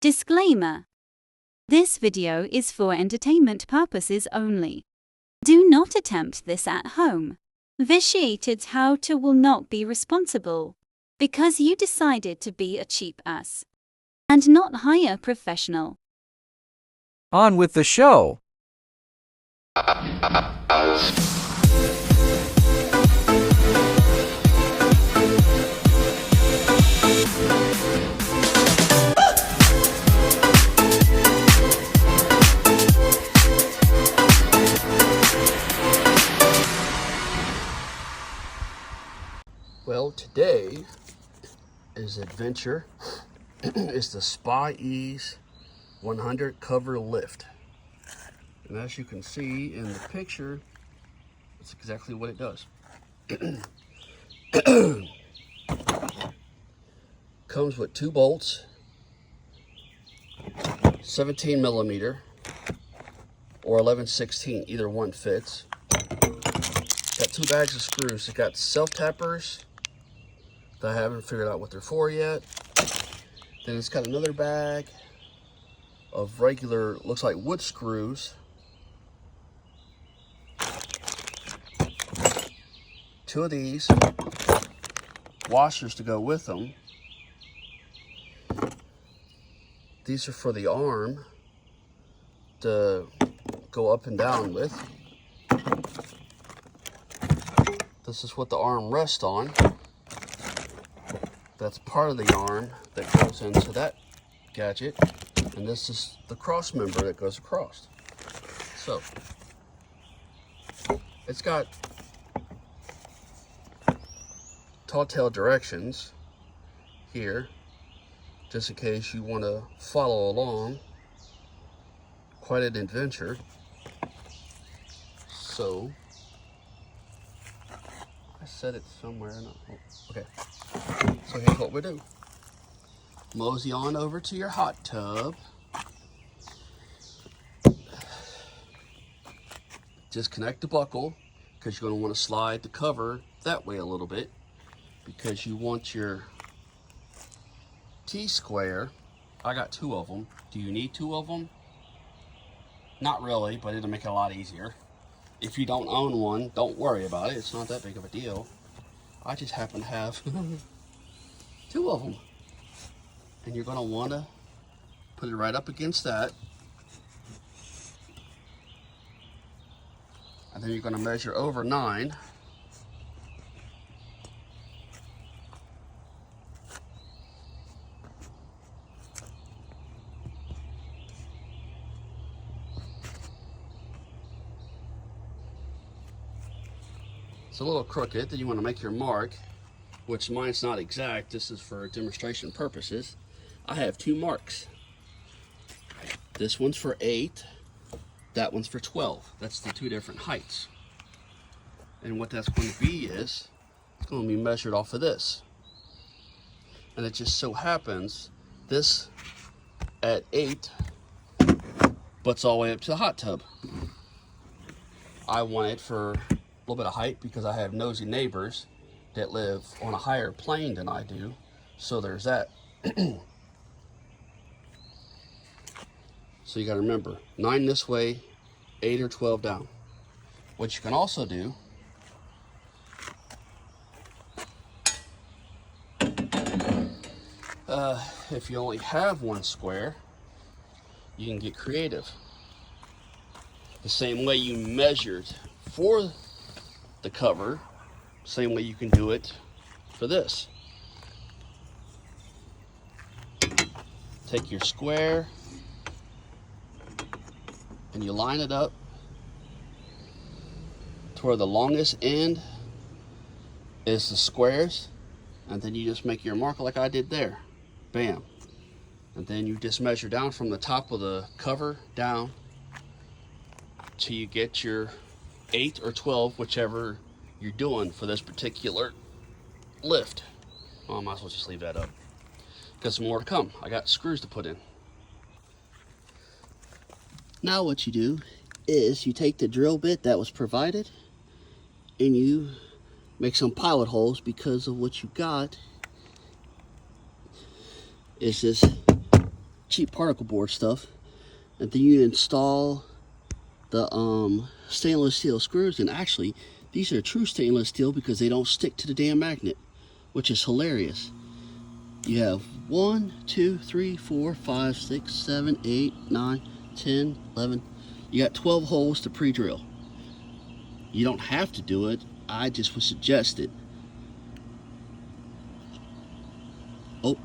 Disclaimer. This video is for entertainment purposes only. Do not attempt this at home. Vitiated how-to will not be responsible because you decided to be a cheap ass and not hire a professional. On with the show. Well, today is adventure. It's the Spaease 100 cover lift. And as you can see in the picture, that's exactly what it does. Comes with 2 bolts, 17 millimeter or 11/16, either one fits. Got 2 bags of screws. It got self-tappers that I haven't figured out what they're for yet. Then it's got another bag of regular, looks like wood screws. 2 of these, washers to go with them. These are for the arm to go up and down with. This is what the arm rests on. That's part of the arm that goes into that gadget. And this is the cross member that goes across. So, it's got tall tale directions here, just in case you want to follow along. Quite an adventure. So, I said it somewhere. Okay. So here's what we do. Mosey on over to your hot tub. Disconnect the buckle because you're going to want to slide the cover that way a little bit because you want your T-square. I got 2 of them. Do you need 2 of them? Not really, but it'll make it a lot easier. If you don't own one, don't worry about it. It's not that big of a deal. I just happen to have 2 of them. And you're going to want to put it right up against that. And then you're going to measure over 9. It's a little crooked. Then you want to make your mark, which mine's not exact. This is for demonstration purposes. I have 2 marks. This one's for 8. That one's for 12. That's the 2 different heights. And what that's going to be is, it's going to be measured off of this. And it just so happens, this at 8 butts all the way up to the hot tub. I want it for a little bit of height because I have nosy neighbors that live on a higher plane than I do. So there's that. So you got to remember, 9 this way, 8 or 12 down. What you can also do, if you only have 1 square, you can get creative. The same way you measured for the cover, same way you can do it for this. Take your square and you line it up to where the longest end is the squares, and then you just make your mark like I did there. Bam. And then you just measure down from the top of the cover down till you get your 8 or 12, whichever you're doing for this particular lift. Well, I might as well just leave that up. Got some more to come. I got screws to put in. Now what you do is you take the drill bit that was provided and you make some pilot holes because of what you got is this cheap particle board stuff, and then you install the stainless steel screws. And actually, these are true stainless steel because they don't stick to the damn magnet, which is hilarious. You have 1, 2, 3, 4, 5, 6, 7, 8, 9, 10, 11. You got 12 holes to pre-drill. You don't have to do it. I just would suggest it. Oh,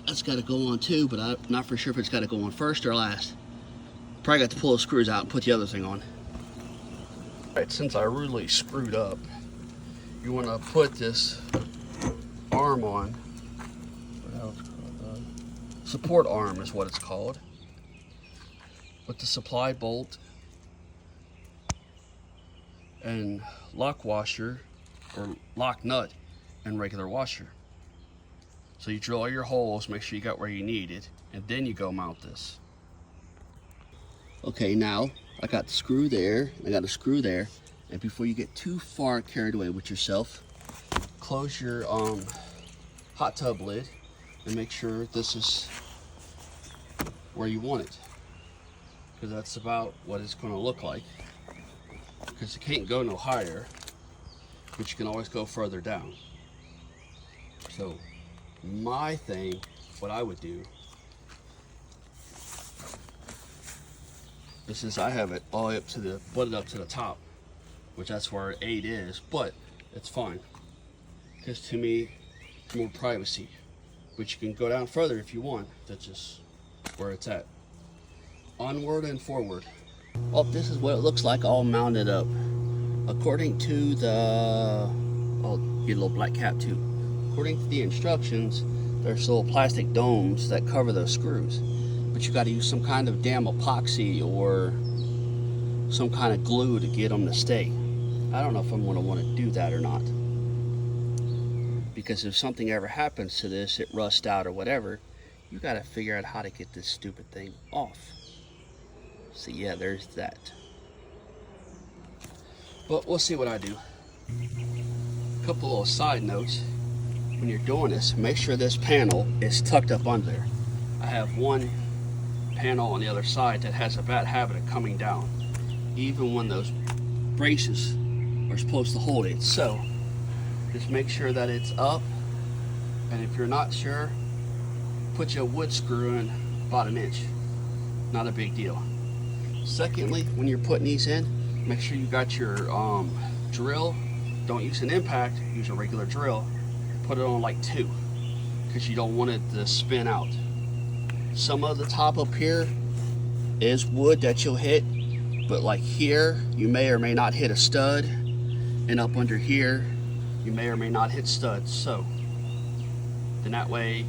that's got to go on too, but I'm not for sure if it's got to go on first or last. Probably got to pull the screws out and put the other thing on. Alright, since I really screwed up, you want to put this arm on. Support arm is what it's called, with the supply bolt and lock washer or lock nut and regular washer. So you drill all your holes, make sure you got where you need it, and then you go mount this. Okay, now I got the screw there, I got a screw there, and before you get too far carried away with yourself, close your hot tub lid and make sure this is where you want it, because that's about what it's going to look like, because it can't go no higher, but you can always go further down. So my thing, what I would do, this is I have it all up to the butted up to the top, which that's where 8 is, but it's fine because to me it's more privacy, but you can go down further if you want. That's just where it's at. Onward and forward. Well, this is what it looks like all mounted up. According to the, I'll get a little black cap too. According to the instructions, there's little plastic domes that cover those screws, but you got to use some kind of damn epoxy or some kind of glue to get them to stay. I don't know if I'm going to want to do that or not, because if something ever happens to this, it rusts out or whatever, you got to figure out how to get this stupid thing off. So yeah, there's that. But we'll see what I do. A couple little side notes. When you're doing this, make sure this panel is tucked up under there. I have one panel on the other side that has a bad habit of coming down, even when those braces are supposed to hold it. So just make sure that it's up, and if you're not sure, put your wood screw in about 1 inch. Not a big deal. Secondly, when you're putting these in, make sure you got your drill. Don't use an impact, use a regular drill. Put it on like 2, because you don't want it to spin out. Some of the top up here is wood that you'll hit, but like here, you may or may not hit a stud, and up under here, you may or may not hit studs. So then that way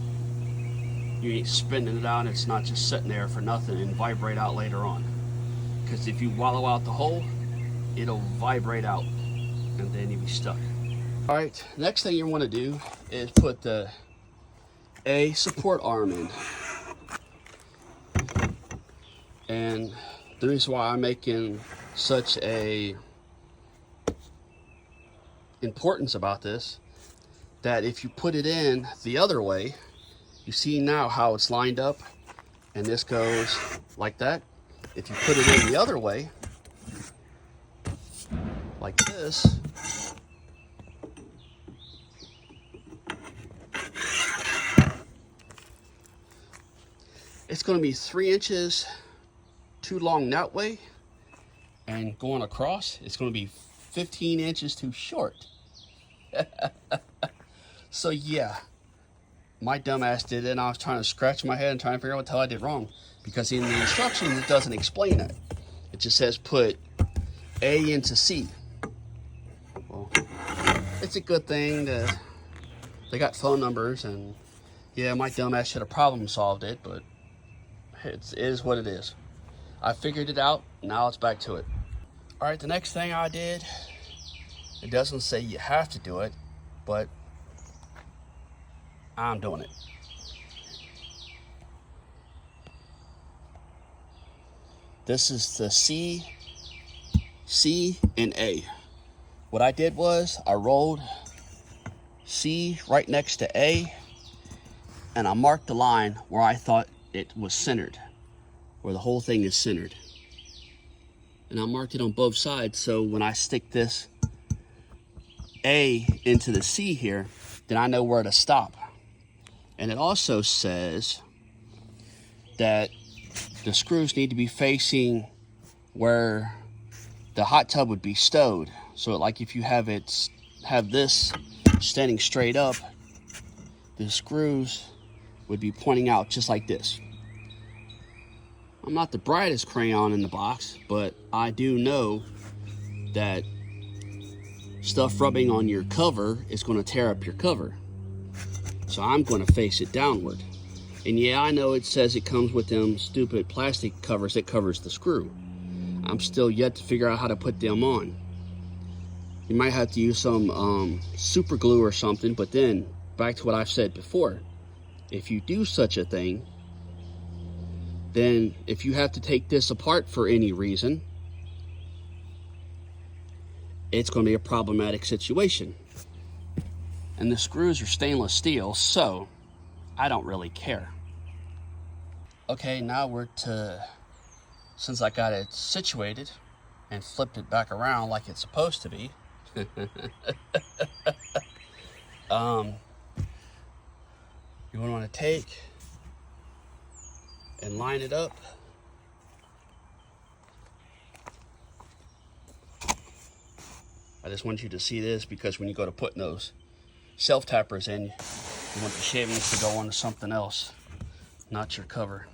you ain't spinning it out and it's not just sitting there for nothing and vibrate out later on. Because if you wallow out the hole, it'll vibrate out and then you'll be stuck. Alright, next thing you want to do is put the A support arm in. And the reason why I'm making such a importance about this, that if you put it in the other way, you see now how it's lined up, and this goes like that. If you put it in the other way, like this, it's going to be 3 inches too long that way, and going across, it's going to be 15 inches too short. So yeah, my dumbass did it, and I was trying to scratch my head and trying to figure out what the hell I did wrong, because in the instructions it doesn't explain it. It just says put A into C. Well, it's a good thing that they got phone numbers, and yeah, my dumbass should have problem solved it, but it is what it is. I figured it out, now it's back to it. Alright, the next thing I did, it doesn't say you have to do it, but I'm doing it. This is the C, and A. What I did was I rolled C right next to A, and I marked the line where I thought it was centered, where the whole thing is centered. And I marked it on both sides, so when I stick this A into the C here, then I know where to stop. And it also says that the screws need to be facing where the hot tub would be stowed. So like if you have this standing straight up, the screws would be pointing out just like this. I'm not the brightest crayon in the box, but I do know that stuff rubbing on your cover is going to tear up your cover. So I'm going to face it downward. And yeah, I know it says it comes with them stupid plastic covers that covers the screw. I'm still yet to figure out how to put them on. You might have to use some super glue or something, but then back to what I've said before. If you do such a thing, then if you have to take this apart for any reason, it's going to be a problematic situation. And the screws are stainless steel, so I don't really care. Okay, now since I got it situated and flipped it back around like it's supposed to be, you want to take and line it up. I just want you to see this because when you go to putting those self-tappers in, you want the shavings to go onto something else, not your cover.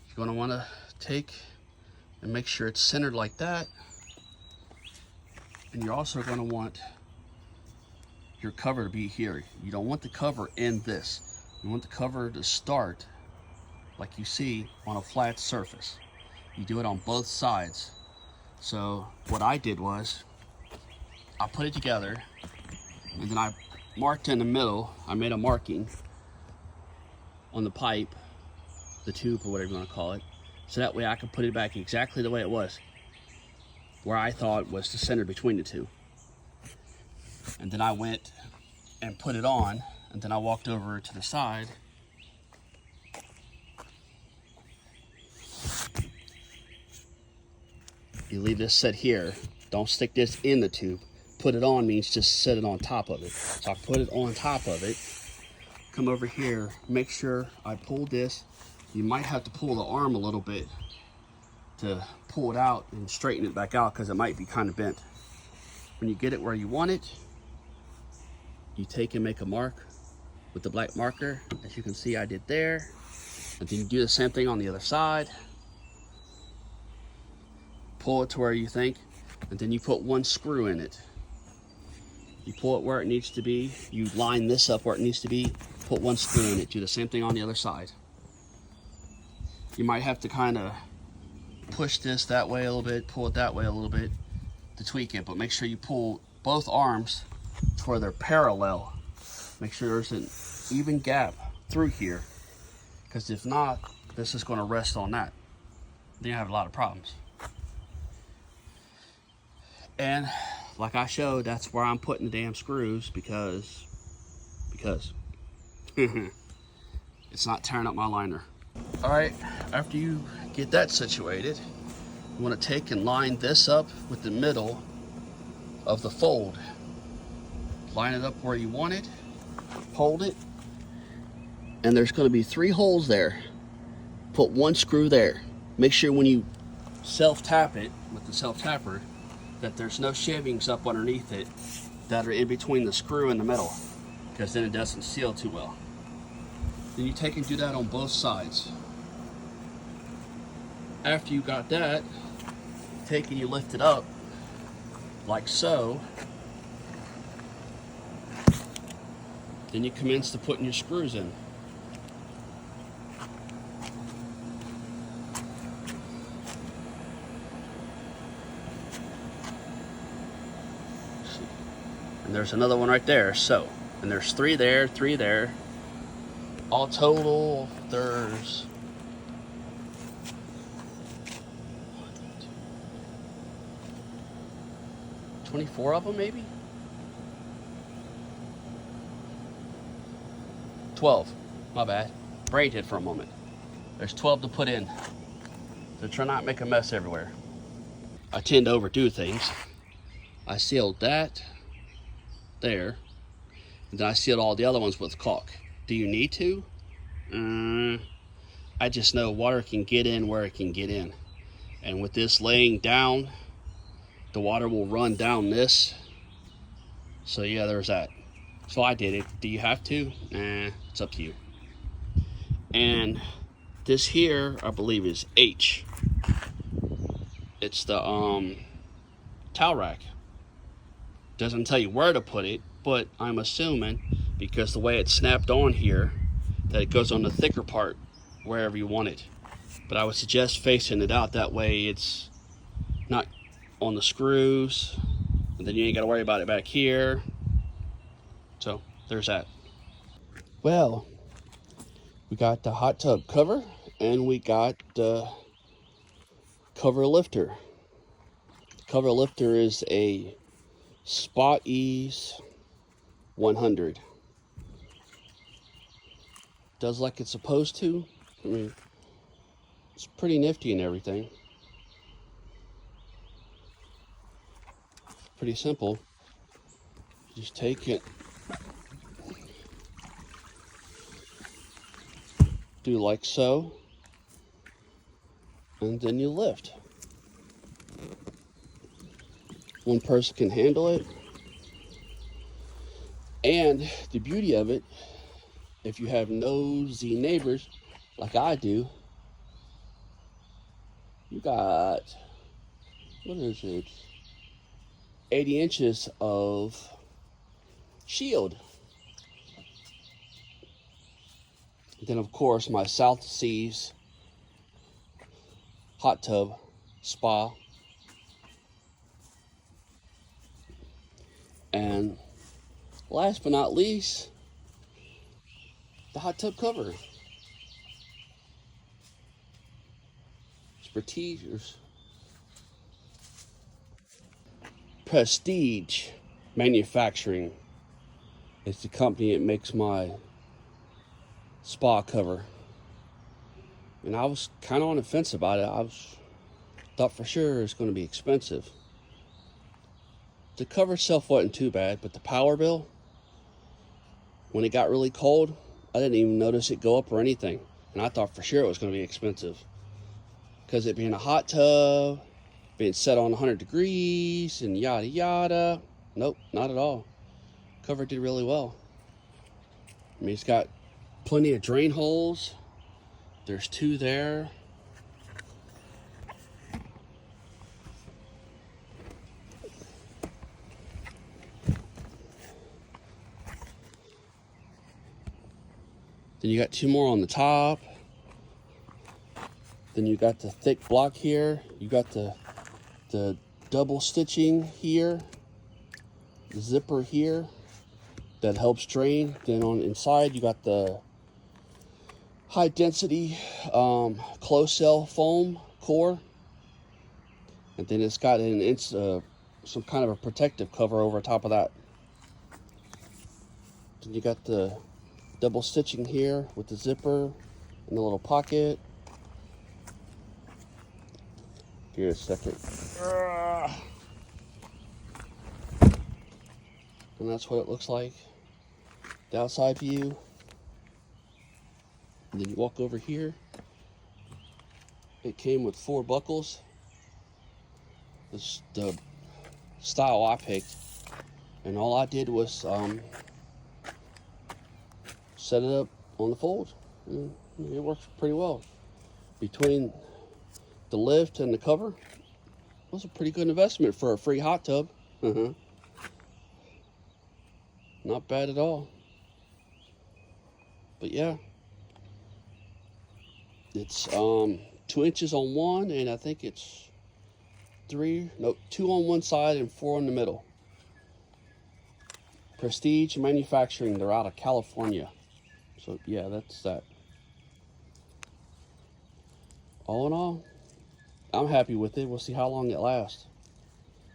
You're going to want to take and make sure it's centered like that. And you're also going to want your cover to be here. You don't want the cover in this. You want the cover to start like you see on a flat surface. You do it on both sides. So what I did was I put it together and then I marked in the middle. I made a marking on the pipe, the tube or whatever you want to call it, so that way I could put it back exactly the way it was, where I thought was the center between the two. And then I went and put it on, and then I walked over to the side you leave this set here. Don't stick this in the tube. Put it on means just set it on top of it. So I put it on top of it. Come over here, make sure I pull this. You might have to pull the arm a little bit to pull it out and straighten it back out because it might be kind of bent. When you get it where you want it, you take and make a mark with the black marker. As you can see, I did there. And then you do the same thing on the other side. Pull it to where you think, and then you put one screw in it. You pull it where it needs to be. You line this up where it needs to be. Put one screw in it. Do the same thing on the other side. You might have to kind of push this that way a little bit, pull it that way a little bit to tweak it, but make sure you pull both arms to where they're parallel. Make sure there's an even gap through here, because if not, this is going to rest on that. Then you have a lot of problems. And like I showed, that's where I'm putting the damn screws because it's not tearing up my liner. All right, after you get that situated, you want to take and line this up with the middle of the fold. Line it up where you want it, hold it, and there's going to be 3 holes there. Put one screw there. Make sure when you self-tap it with the self-tapper that there's no shavings up underneath it that are in between the screw and the middle, because then it doesn't seal too well. Then you take and do that on both sides. After you got that, take and you lift it up like so. Then you commence to putting your screws in. And there's another one right there, so. And there's 3 there, 3 there. All total, there's 24 of them maybe? 12. My bad. Brain dead for a moment. There's 12 to put in. So try not to make a mess everywhere. I tend to overdo things. I sealed that there, and then I sealed all the other ones with caulk. Do you need to? I just know water can get in where it can get in. And with this laying down, the water will run down this. So yeah, there's that. So I did it. Do you have to? It's up to you. And this here, I believe, is H. It's the towel rack. Doesn't tell you where to put it, but I'm assuming because the way it's snapped on here, that it goes on the thicker part wherever you want it. But I would suggest facing it out, that way it's not on the screws, and then you ain't got to worry about it back here. So there's that. Well, we got the hot tub cover, and we got the cover lifter. The cover lifter is a Spaease 100. Does like it's supposed to. I mean, it's pretty nifty and everything. Pretty simple. You just take it, do like so, and then you lift. One person can handle it. And the beauty of it, if you have nosy neighbors like I do, you got, what is it, 80 inches of shield. Then of course my South Seas hot tub spa, and last but not least, the hot tub cover. Prestige Manufacturing is the company that makes my spa cover. And I was kind of on the fence about it. Thought for sure it's going to be expensive. The cover itself wasn't too bad, but the power bill, when it got really cold, I didn't even notice it go up or anything. And I thought for sure it was going to be expensive. Because it being a hot tub, being set on 100 degrees, and yada yada. Nope, not at all. Cover did really well. I mean, it's got plenty of drain holes. There's 2 there. Then you got 2 more on the top. Then you got the thick block here. You got the double stitching here. The zipper here that helps drain. Then on inside you got the high density closed cell foam core. And then it's got some kind of a protective cover over top of that. Then you got the double stitching here with the zipper and the little pocket. Here a second. And that's what it looks like. The outside view. And then you walk over here. It came with 4 buckles. This is the style I picked. And all I did was set it up on the fold. And it works pretty well. Between the lift and the cover, it was a pretty good investment for a free hot tub. Not bad at all. But yeah, it's 2 inches on one, and I think it's 2 on one side and 4 in the middle. Prestige Manufacturing, they're out of California. So yeah, that's that. All in all, I'm happy with it. We'll see how long it lasts,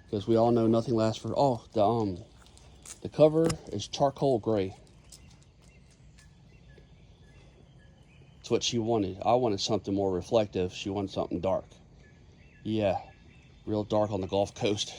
because we all know nothing lasts for. The cover is charcoal gray. It's what she wanted. I wanted something more reflective. She wanted something dark. Yeah, real dark on the Gulf Coast.